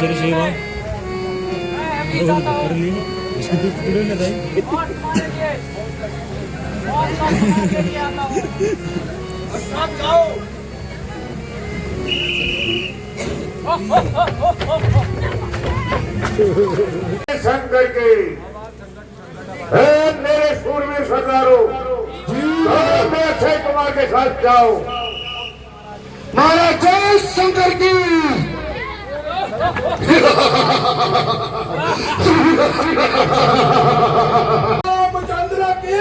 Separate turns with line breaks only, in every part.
तेरी सेवा कर ली इसकी तो टुकड़े ले जाए
शंकर के मेरे सूरवीर सरदारों मैं अक्षय कुमार के साथ जाओ। महाराज जय शंकर की
रामचंद्र की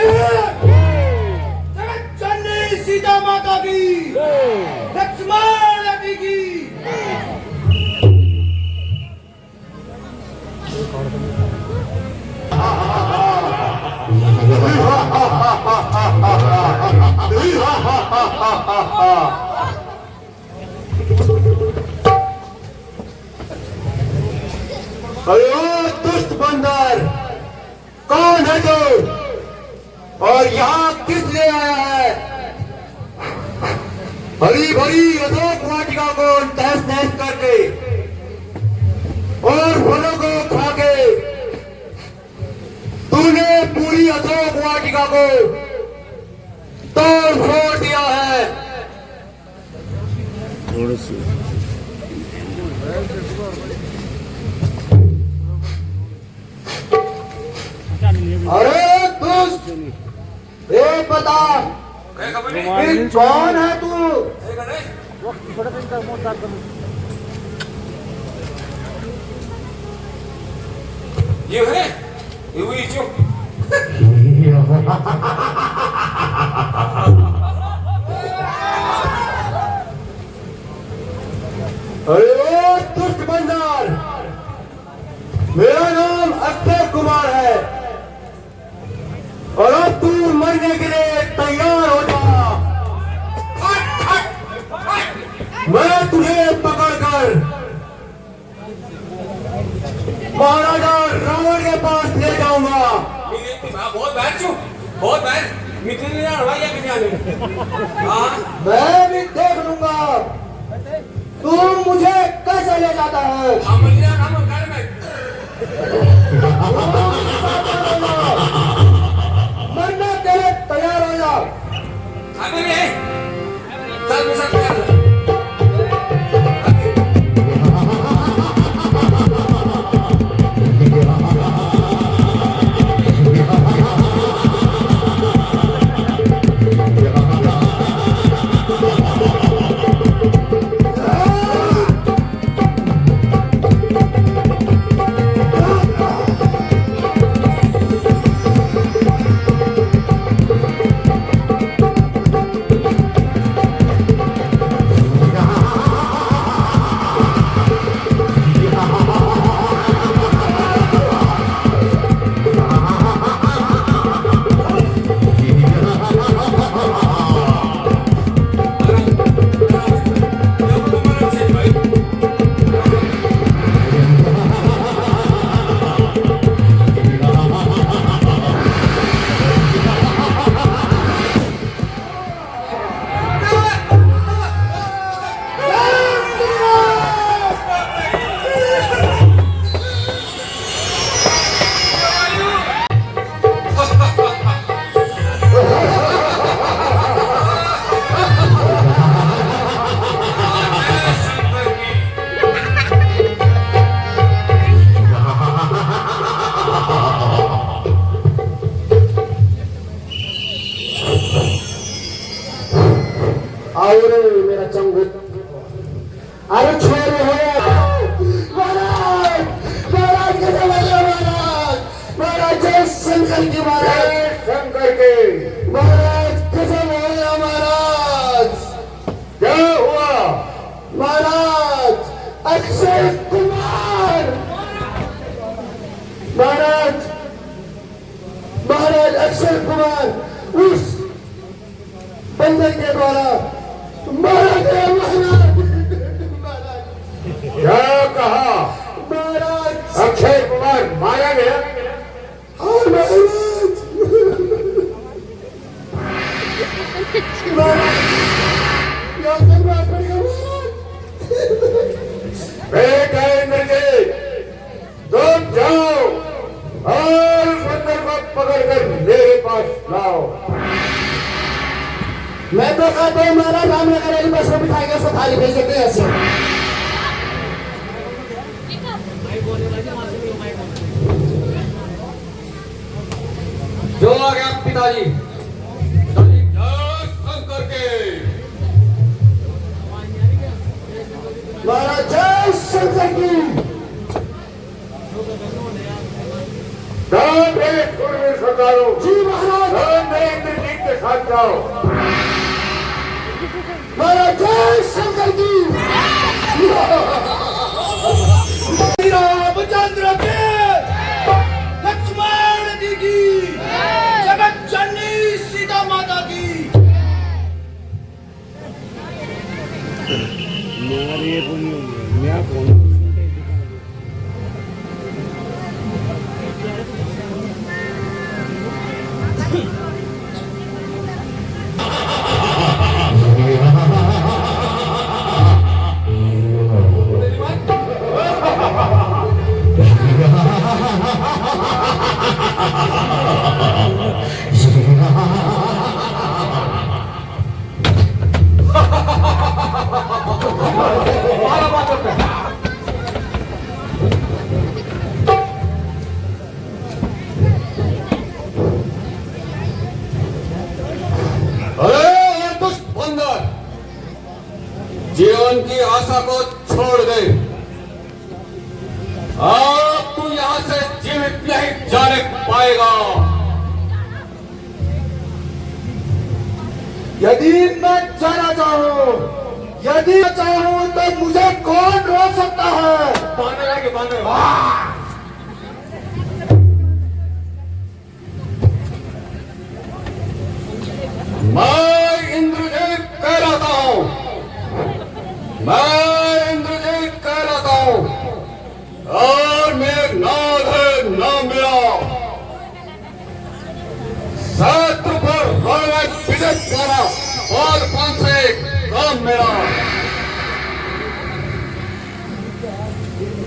जगत जननी सीता माता की लक्ष्मण जी की
अरे दुष्ट बंदर कौन है तू और यहाँ किस लिए आया है? हरी भरी अशोक वाटिका को तहस नहस करके और फलों को खा के तूने पूरी अशोक वाटिका को तोड़ फोड़ दिया है। अरे दुष्ट ये बता कि कौन है तू?
ये है ये हुई क्यों
अरे दुष्ट बंदर मेरा नाम अक्षय कुमार है और अब तू मरने के लिए तैयार हो जा। मैं तुझे पकड़कर महाराजा रावण के पास ले जाऊंगा।
बहुत बैठ क्यों बहुत बैठ मिट्टी नहीं हड़वाई है हाँ
मैं भी देख लूंगा तू मुझे कैसे ले जाता है। मरने के लिए तैयार हो जा। मेरा चंगू अरे छोड़ महाराज महाराज कैसे महाराज महाराज जय शंकर की महाराज शंकर के महाराज कैसे महाराज क्या हुआ महाराज अक्षय कुमार महाराज महाराज अक्षय कुमार उस बंदर के द्वारा मारा गया महाराज। क्या कहा महाराज? अक्षय कुमार मारा गया? हाँ महाराज। क्या करना पड़ेगा महाराज? पास लाओ।
मैं तो कहता हूँ मेरा रामनगर रेल बस में बिठा के उसको थाली भेज देते हैं ऐसे।
जो आ गया पिताजी शंकर के
महाराज जय शंकर की।
धन मेरे शूरवीर सरदारों,
जी महाराज।
धन मेरे इंद्रजीत के साथ जाओ।
महाराज जय शंकर की। रामचंद्र के, लक्ष्मण जी की, जगत जननी सीता माता की।
मेरे फोन में मेरा फोन
जीवन की आशा को छोड़ दे। अब तू यहाँ से जीवित नहीं जाने पाएगा।
यदि मैं जाना चाहूँ, यदि चाहूँ तो मुझे कौन रोक सकता है?
बांधे जाके बांधे। मैं इंद्रजीत कहलाता हूँ। मैं इंद्रजीत कहलाता हूँ और मेरा नाम है नाम मेरा शत्रु पर विजय द्वारा और कौन से काम मेरा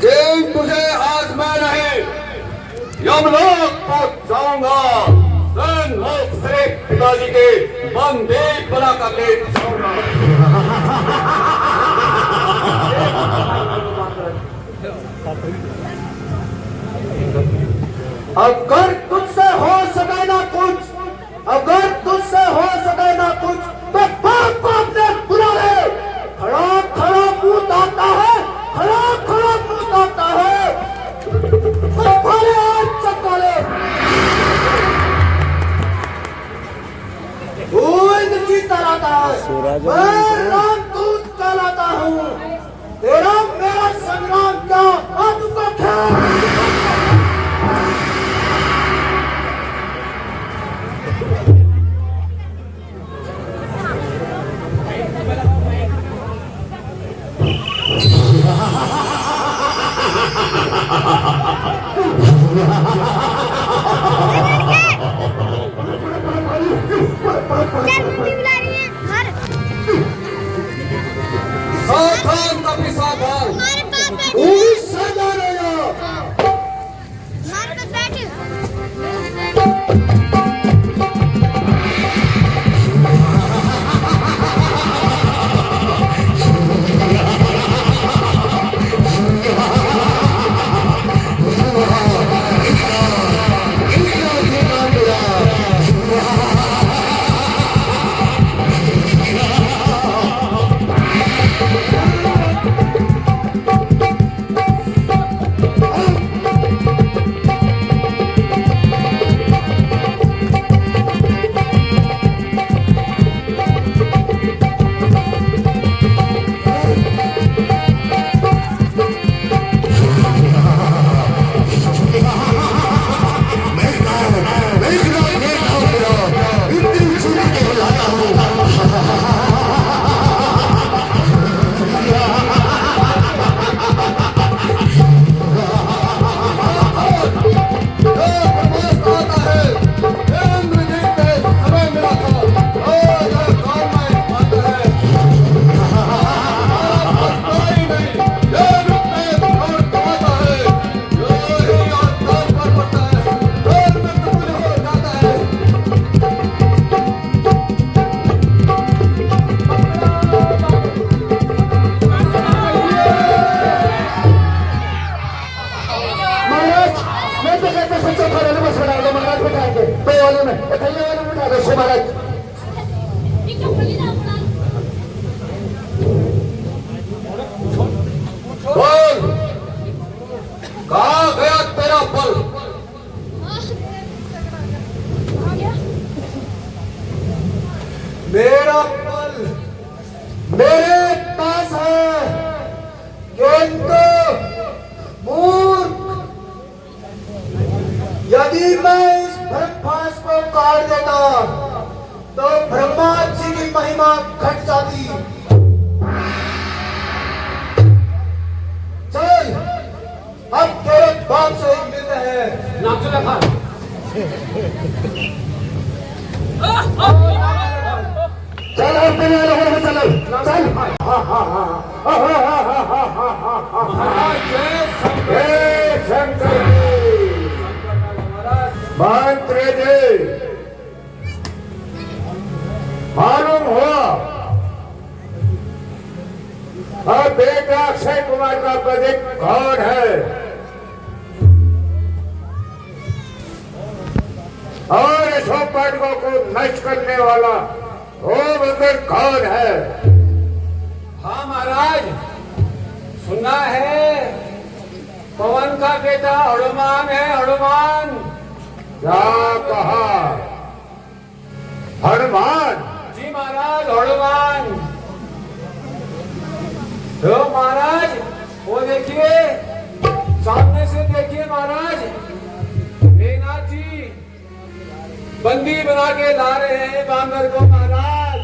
कि तुझे आज मैं नहीं यमलोक को जाऊंगा। लोक से पिताजी के बंदे बना करके जाऊंगा।
अगर तुझसे हो सके ना कुछ, अगर तुझसे हो सके ना कुछ, तो बाप बाप ने बुला ले। खड़ा खड़ा मुंह ताकता है, खड़ा खड़ा मुंह ताकता है, तो भले आज चक्का ले। तू इंद्रजीत कहलाता है, मैं रामदूत कहलाता हूँ। तेरा मेरा संग्राम क्या आपका ख्याल।
सावधान कभी सावधान।
मेरे पास है कि इनको मूर्ख, यदि मैं इस ब्रह्मांड को काट देता तो ब्रह्मा जी की महिमा घट जाती। चल अब तेरे बाप से मिलते हैं।
नामचुला खान
चल अब तेरे लोगों में चलो चल।
महाराज जय शंकर।
हे शंकर जी, मंत्र जी, मालूम हुआ अब बेटा अक्षय कुमार का प्रोजेक्ट कौन है और इस पाठकों को नष्ट करने वाला वो मंदिर कौन है?
हाँ महाराज, सुना है पवन का बेटा हनुमान है। हनुमान
क्या कहा? हनुमान?
जी महाराज, हनुमान। तो महाराज वो देखिए, सामने से देखिए महाराज, मेघनाथ जी बंदी बना के ला रहे हैं बांदर को महाराज।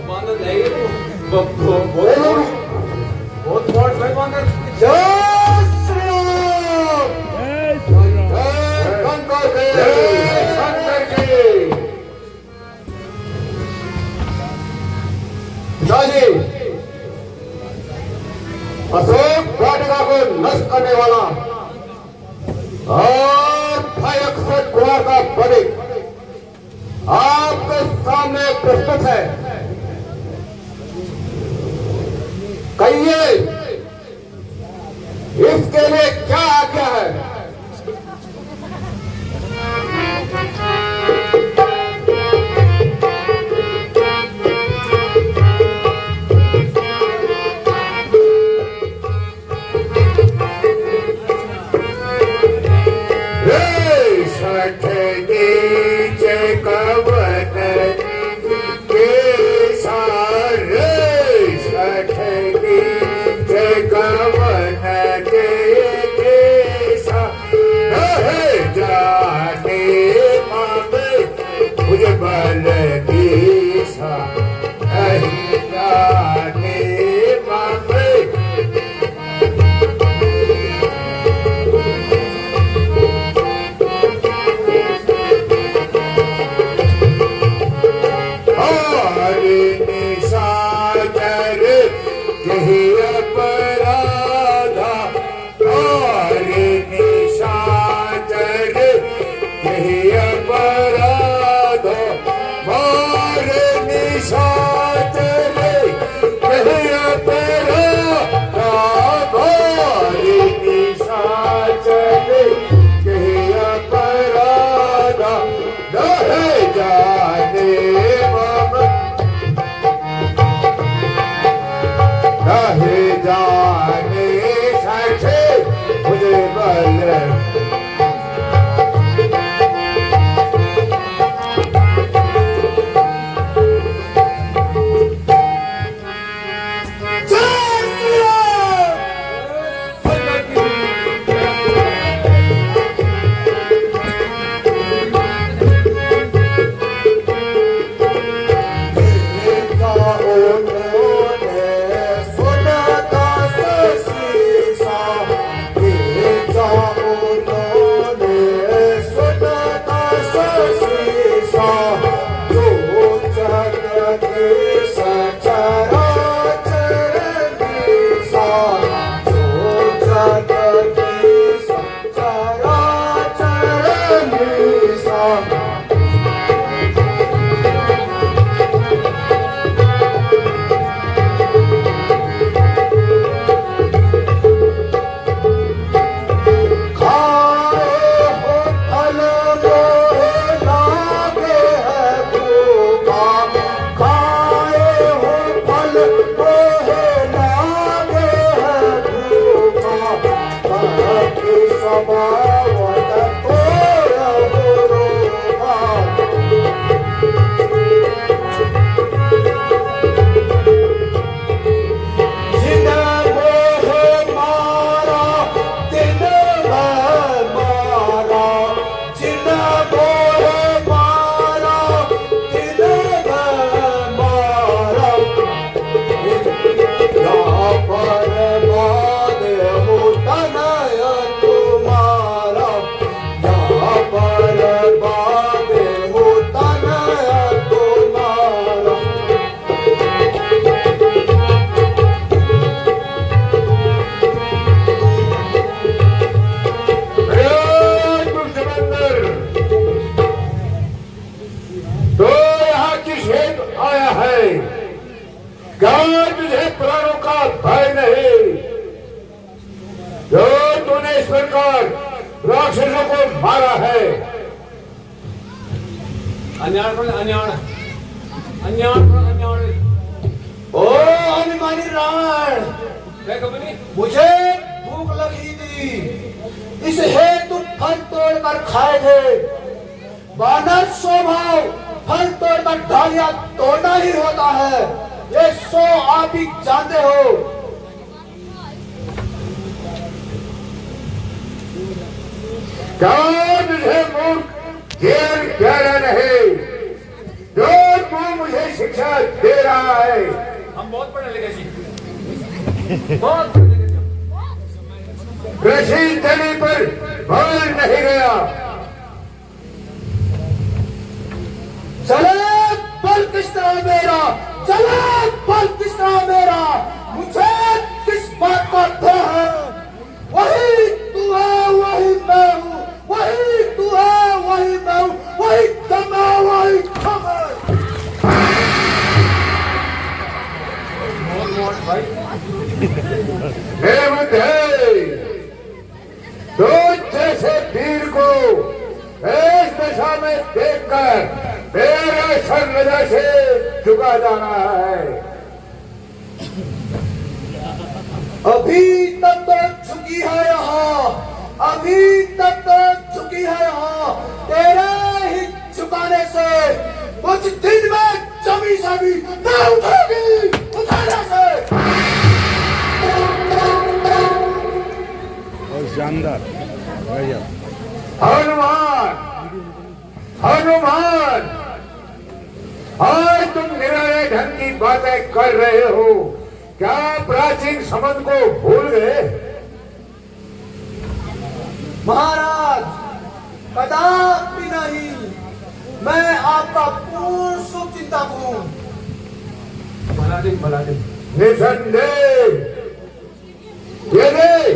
बांदर नहीं बहुत बांदर।
जय श्री राम।
शंकर जी, शंकर जी।
जी अशोक वाटिका को नष्ट करने वाला और भाई अक्षय कुमार का बड़े आपके सामने प्रस्तुत है। कहिए इसके लिए क्या आज्ञा है?
के जो तूने इस प्रकार राक्षसों को मारा है,
अन्याय पर अन्याय, अन्याय पर अन्याय।
ओ अभिमानी रावण,
देखो बनी,
मुझे भूख लगी थी, इस हेतु फल तोड़कर खाए थे। वानर स्वभाव फल तोड़कर डालियां तोड़ना ही होता है, ये सो आप ही जानते हो।
क्या तुझे मूर्ख जेल प्यारा नहीं, जो तू मुझे शिक्षा दे रहा है?
हम बहुत पढ़े लिखे जी, बहुत पढ़े लिखे जी।
कृषि तली पर बल नहीं गया।
चले बल किस तरह मेरा, चले बल किस तरह मेरा, मुझे किस बात का भय है? वही तू है वही मैं हूँ, वही तू है वही मैं हूँ, वही दम है वही थम है।
हेमंत है, तो जैसे वीर को इस दिशा में देखकर मेरे सर नजर से झुका जा रहा है।
अभी तक तो झुकी है यहाँ, अभी तक तो झुकी है यहाँ, तेरे ही झुकाने से कुछ दिन में जमी सभी न उठेगी, उठाने से।
और शानदार भैया।
हनुमान, हनुमान, आज तुम निराले ढंग की बातें कर रहे हो, क्या प्राचीन संबंध को भूल गए?
महाराज कदापि नहीं, मैं आपका पूर्ण शुभ चिंतक हूँ।
भला दिन भला दिन।
निसंदेह यदि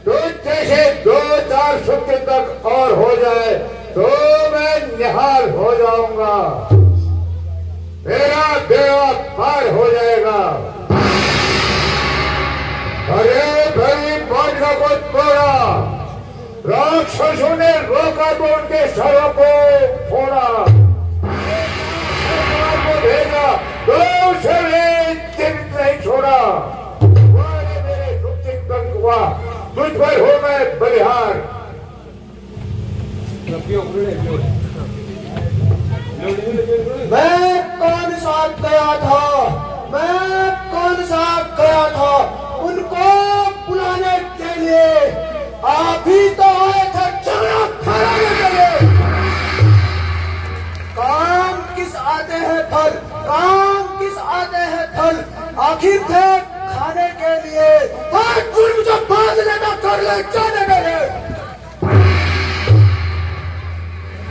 तो जैसे 2-4 शुभ चिंतक और हो जाए तो मैं निहाल हो जाऊंगा, मेरा बेड़ा पार हो जाएगा। अरे भाई बांधना को तोड़ा, राक्षसों ने रोका तो उनके सरों को फोड़ा, को भेजा तो उसे जीवित नहीं छोड़ा। वारे मेरे शुभ चिंतक हुआ, तुझ पर हो मैं बलिहार।
मैं कौन सा गया था, मैं कौन सा गया था उनको बुलाने के लिए, आप ही तो आए थे झगड़ा कराने के लिए। काम किस आते हैं फल, काम किस आते हैं फल, आखिर थे खाने के लिए, आज मुझे बांध लेना कर ले जाने के लिए।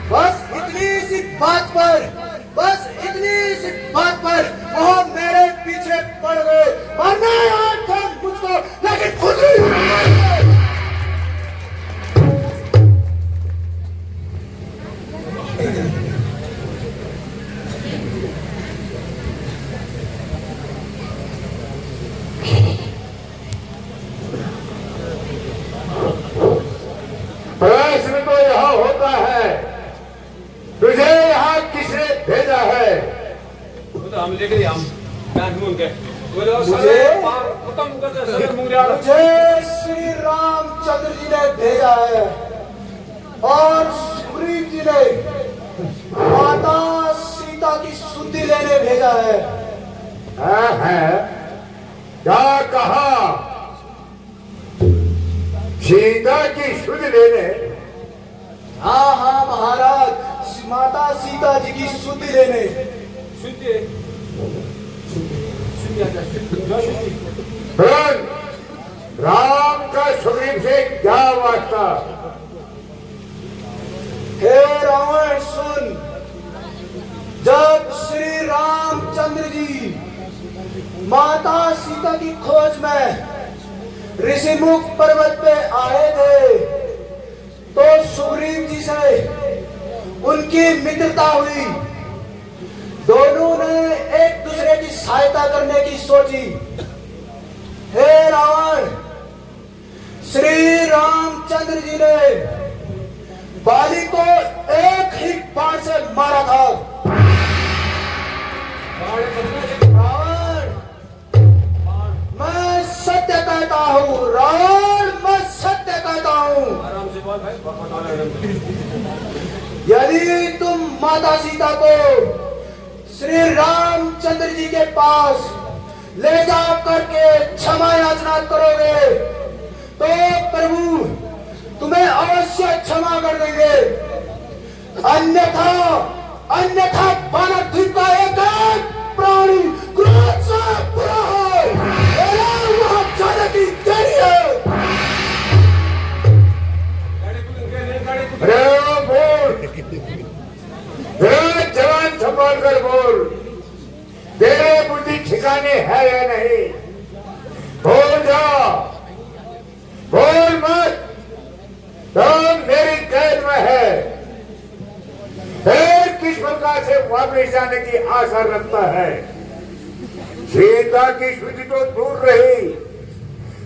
बस इतनी सी बात पर, बस इतनी सी बात पर वो मेरे पीछे पड़ गए, मरना याद था मुझको लेकिन खुद ही मर गए।
प्रश्न तो यह होता है, तुझे यहाँ किसने भेजा है?
वो तो हम लेके हम बैंक में उनके
मुझे
खत्म कर दे सर मुंगलियाड़।
मुझे श्री रामचंद्र जी ने भेजा है और सुग्रीव जी ने माता सीता की सुधि लेने भेजा है।
क्या कहा? सीता की सुध लेने?
हाँ हाँ महाराज, माता सीता जी की सुधि लेने।
सुनिए
राम का सुग्रीव से क्या वास्ता?
हे रावण सुन, जब श्री रामचंद्र जी माता सीता की खोज में ऋषिमुख पर्वत पे आए थे तो सुग्रीव जी से उनकी मित्रता हुई। दोनों ने एक दूसरे की सहायता करने की सोची। हे रावण, श्री रामचंद्र जी ने बाली को एक ही बाण से मारा था। रावण, मैं सत्य कहता हूँ, रावण, मैं सत्य कहता हूँ। यदि तुम माता सीता को श्री रामचंद्र जी के पास ले जा करके क्षमा याचना करोगे तो प्रभु तुम्हें अवश्य क्षमा कर देंगे, अन्यथा अन्यथा बानर द्वीप का एक प्राणी क्रोध से पूरा है, वहां जाने की देरी है।
बोल जवान संभाल कर बोल, तेरे बुद्धि ठिकाने है या नहीं? बोल जा, बोल मत, तो मेरी कैद में है। फिर किस प्रकार से वापस जाने की आशा रखता है? सीता की शुद्धि तो दूर रही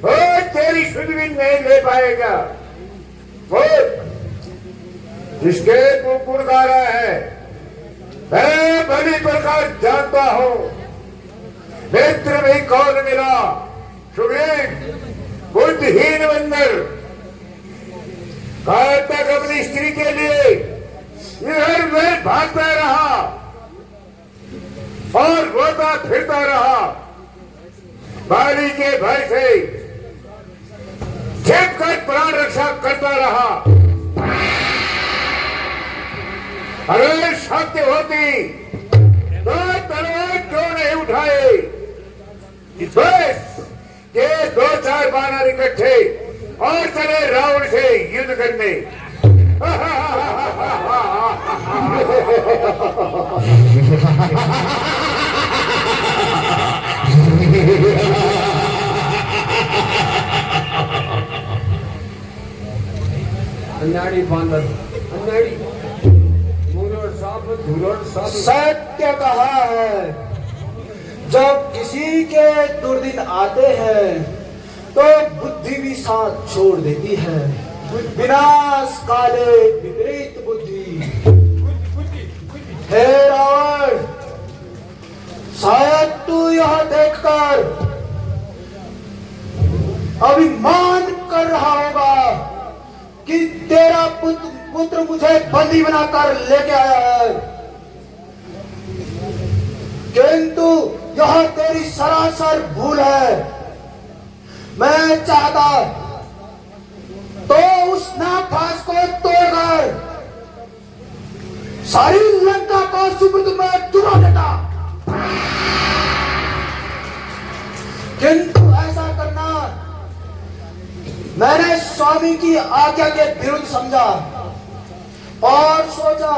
और तेरी शुद्धि भी नहीं ले पाएगा। बोल, जिसके तू गुण गा रहा है मैं भली प्रकार जानता हूं। मित्र भी कौन मिला? सुग्रीव, बुद्धिहीन बंदर, काल तक अपनी स्त्री के लिए इधर उधर भागता रहा और रोता फिरता रहा, बाली के भय से छिपकर प्राण रक्षा करता रहा। अगर शक्ति होती तो तलवार क्यों नहीं उठाए? बस ये 2-4 बानर इकट्ठे और चले रावण से युद्ध करने।
अन्याड़ी बांदर, अन्याड़ी
सत्य कहा है, जब किसी के दुर्दिन आते हैं तो बुद्धि भी साथ छोड़ देती है। विनाश काले विपरीत बुद्धि। हे रावण, शायद तू यह देखकर अभिमान कर रहा होगा कि तेरा पुत्र मुझे बंदी बनाकर लेके आया है, किंतु यह तेरी सरासर भूल है। मैं चाहता तो उस नागफास को तोड़कर सारी लंका को सुमृत में डुबा देता, किंतु ऐसा करना मैंने स्वामी की आज्ञा के विरुद्ध समझा और सोचा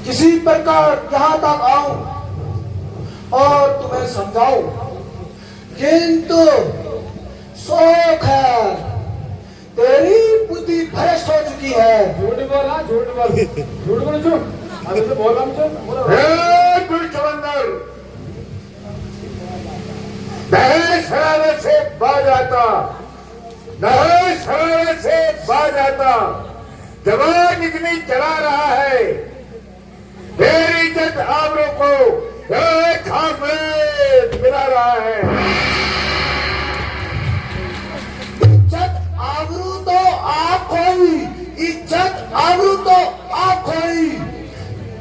किसी प्रकार यहां तक आऊं और तुम्हें समझाऊं, किंतु शोक है, तेरी बुद्धि भ्रष्ट हो चुकी है।
झूठ बोला, झूठ बोल, झूठ बोल, झूठ। अभी तो बोला मुझे।
शरारत से बाज आता, शरारत से बाज आता, जवान इतनी चला रहा है, तेरी इज्जत आबरू को खाक में मिला रहा है।
इज्जत आबरू तो आप खोई, इज्जत आबरू तो आप खोई,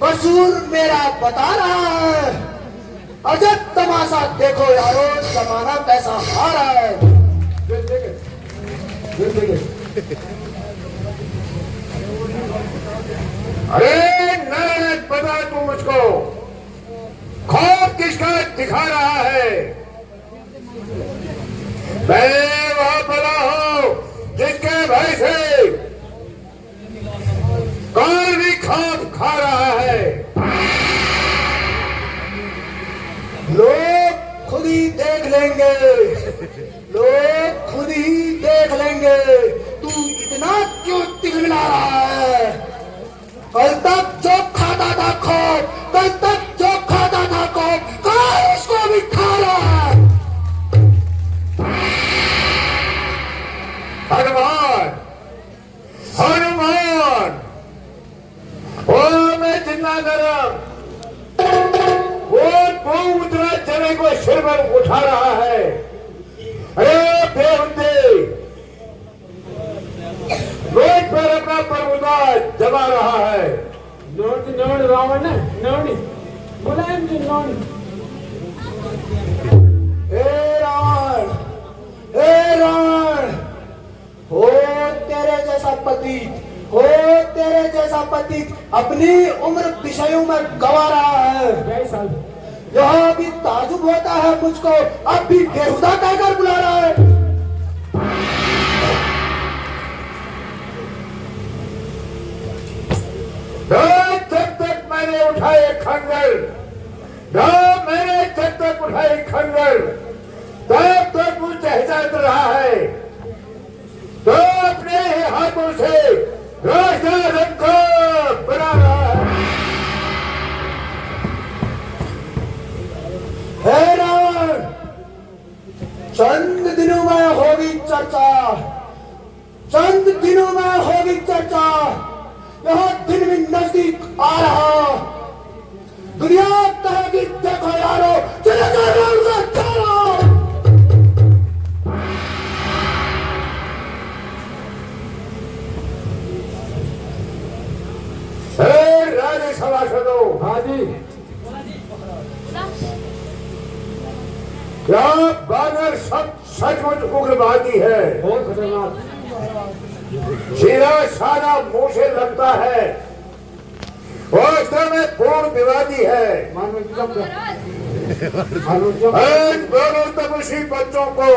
कसूर मेरा बता रहा है। अजब तमाशा देखो यारो, जमाना कैसा आ रहा है।
अरे नारायण, बता तू मुझको, खौफ किसका दिखा रहा है? मैं वह बला हूं जिसके भय से कौन भी खौफ खा रहा है।
लोग खुद ही देख लेंगे, लोग खुद ही देख लेंगे तू इतना क्यों तिलमिला रहा है। कल तक जो खाता था खौफ, कल तक जो खाता था खौफ, कल उसको भी खा रहा है।
जमा रहा है।
नोड रावण नोड मुलायम जी नोड।
हे रावण, हे रावण, हो तेरे जैसा पतित, हो तेरे जैसा पतित अपनी उम्र विषयों में गवा रहा है। यह भी ताजुब होता है मुझको, अब भी बेहुदा कहकर बुला रहा है।
जब तक मैंने उठाए खंजर, मैंने जब तक उठाई खंजर, तब तक वो चहचहात रहा है। तो अपने ही हाथों से रास्ता रंग को बना रहा है।
हे रावण, चंद दिनों में होगी चर्चा, चंद दिनों में होगी चर्चा। यह दिन भी नजदीक आ रहा। दुनिया कहेगी देखो यारो, चले जाओ चलो।
राजे सभासदों,
हाँ जी।
क्या बानर सचमुच उग्रवादी है?
बहुत खतरनाक।
सीधा साधा मुंह से लगता है, वास्तव में पूर्ण विवादी है। दोनों तपस्वी बच्चों को,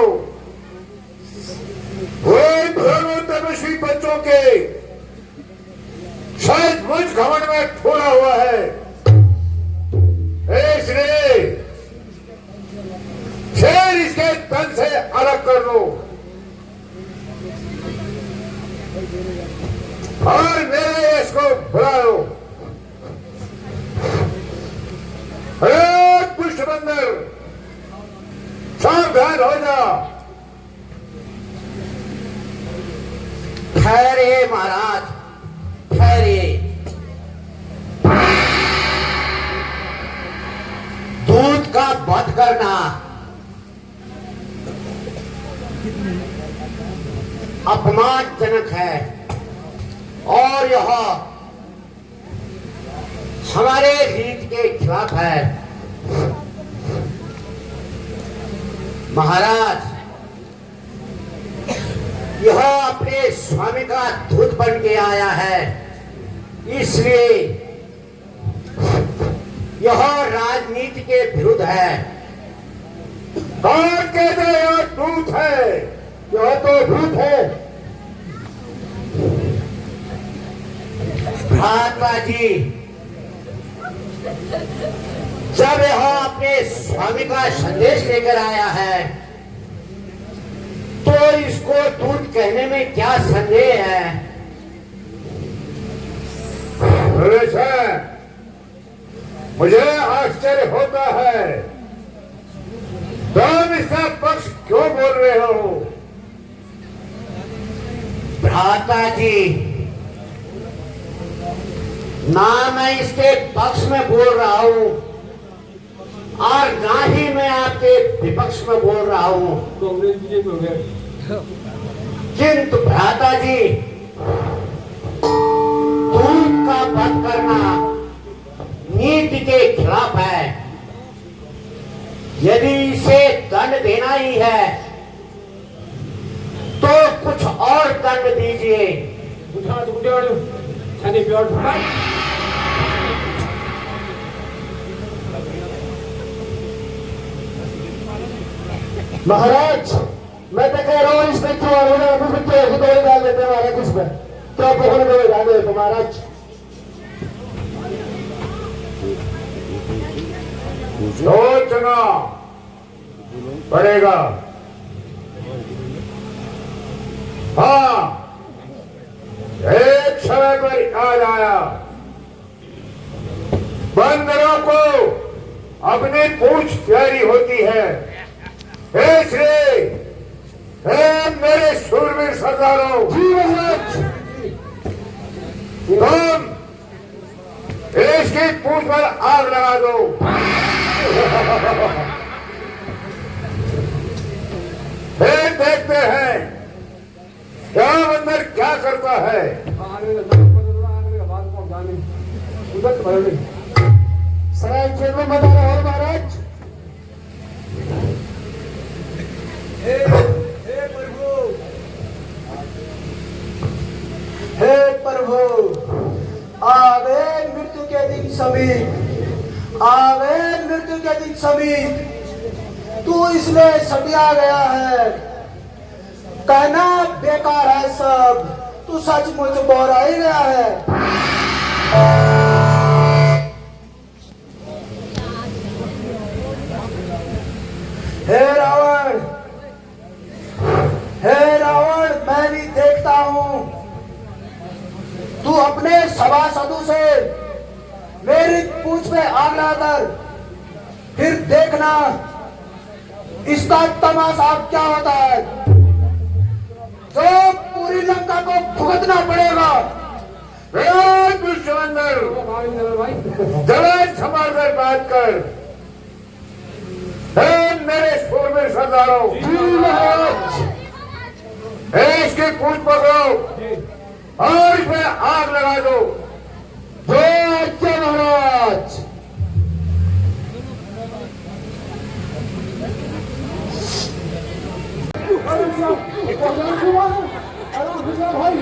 दोनों तपस्वी बच्चों के सचमुच घमंड में ठोड़ा हुआ है। इसलिए शेर इसके तन से अलग कर दो और मेरे यश को बुलाओ। पुष्ट बंदर, सावधान हो जा।
ठहरे महाराज, ठहरे। दूध का वध करना अपमानजनक है और यह हमारे रीत के खिलाफ है। महाराज, यह अपने स्वामी का दूत बन के आया है, इसलिए यह राजनीति के विरुद्ध है।
कौन कहते हैं यह दूत है? यह तो भूत है।
भ्राता जी, जब यह अपने स्वामी का संदेश लेकर आया है तो इसको दूत कहने में क्या संदेह है?
मुझे आश्चर्य होता है, तुम इसका पक्ष क्यों बोल रहे हो?
भ्राता जी, ना मैं इसके पक्ष में बोल रहा हूं और ना ही मैं आपके विपक्ष में बोल रहा हूं,
कांग्रेस बीजेपी हो गया।
किंतु भ्राता जी, दूध का वध करना नीति के खिलाफ है। यदि इसे दंड देना ही है तो कुछ और दंड दीजिए।
उठा तो उठा छाने पे और
महाराज, मैं तो कह रहा हूँ इसमें क्यों दवाई डाल देते हैं महाराज, इसमें क्या दवाई डाल देते महाराज।
सोचना पड़ेगा। हाँ, एक समय पर याद आया, बंदरों को अपनी पूंछ प्यारी होती है, इसलिए मेरे शूरवीर सरदारों, तुम इसकी पूंछ पर आग लगा दो। फिर देखते हैं क्या बंदर क्या करता है।
उधर तुम्हारे
सराय खेल में मत आ रहा महाराज। हे प्रभु, आवे मृत्यु के दिन समीप, आवे मृत्यु के दिन समीप। तू इसलिए सटिया गया है, कहना बेकार है सब, तू सचमुच बोरा ही गया है। हे रावण, हे रावण, मैं भी देखता हूं तू अपने सभासदों से मेरी पूंछ पे आग लगाकर, फिर देखना इसका तमाशा क्या होता है, जो पूरी लंका को भुगतना पड़ेगा।
दुष्मंदर
भाई
जवान संभाल कर बात कर। हे मेरे शूरवीर सरदारों, इसकी पूंछ पकड़ो और इसमें आग लगा दो। जय महाराज।
भाई